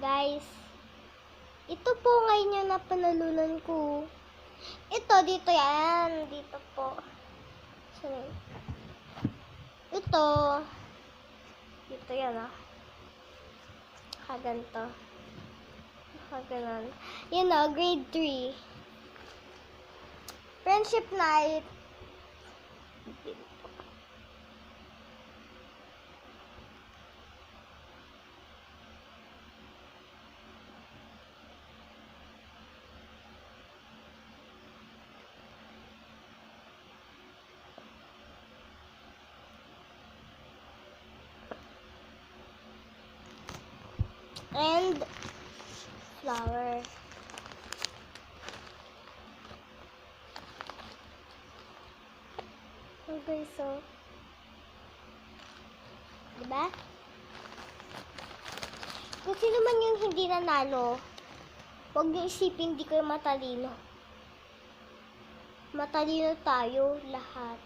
Guys, ito po ngayon yung napanalunan ko. Ito, dito yan. Dito po. Sorry. Ito. Dito yan, ah. Kaganto. Kaganon. Yan, ah, grade 3. Friendship night. And flower. Okay, so diba? Kung sino man yung hindi nanalo, huwag niyo isipin hindi kayo matalino. Matalino tayo lahat.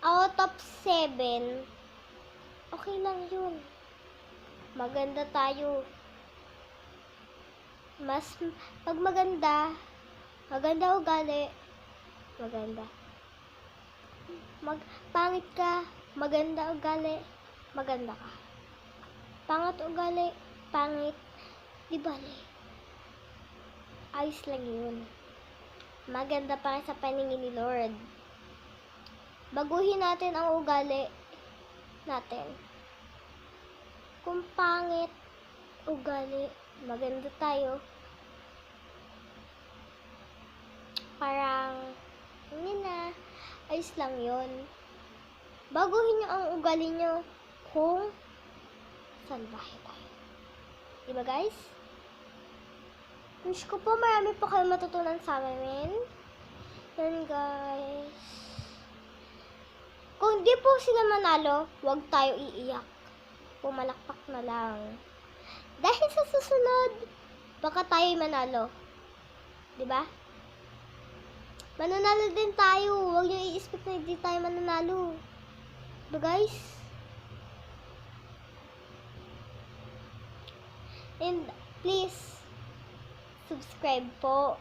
Out of 7, okay lang yun. Maganda tayo. Pag maganda ugali, maganda. Pangit ka, maganda ugali, maganda ka. Pangit ugali, pangit, di bale. Ayos lang yun. Maganda pa rin sa paningin ni Lord. Baguhin natin ang ugali natin. Kung pangit ugali, maganda tayo. Parang, hindi na, ayos lang yun. Baguhin nyo ang ugali nyo kung salbahe tayo. Diba guys? Wish ko po marami po kayo matutunan sa amin. Yan guys. Kung di po sila manalo, huwag tayo iiyak. Pumalakpak na lang. Dahil sa susunod, baka tayo manalo. Diba? Mananalo din tayo. Huwag nyo i-expect na hindi tayo mananalo. Diba guys? And please, subscribe po.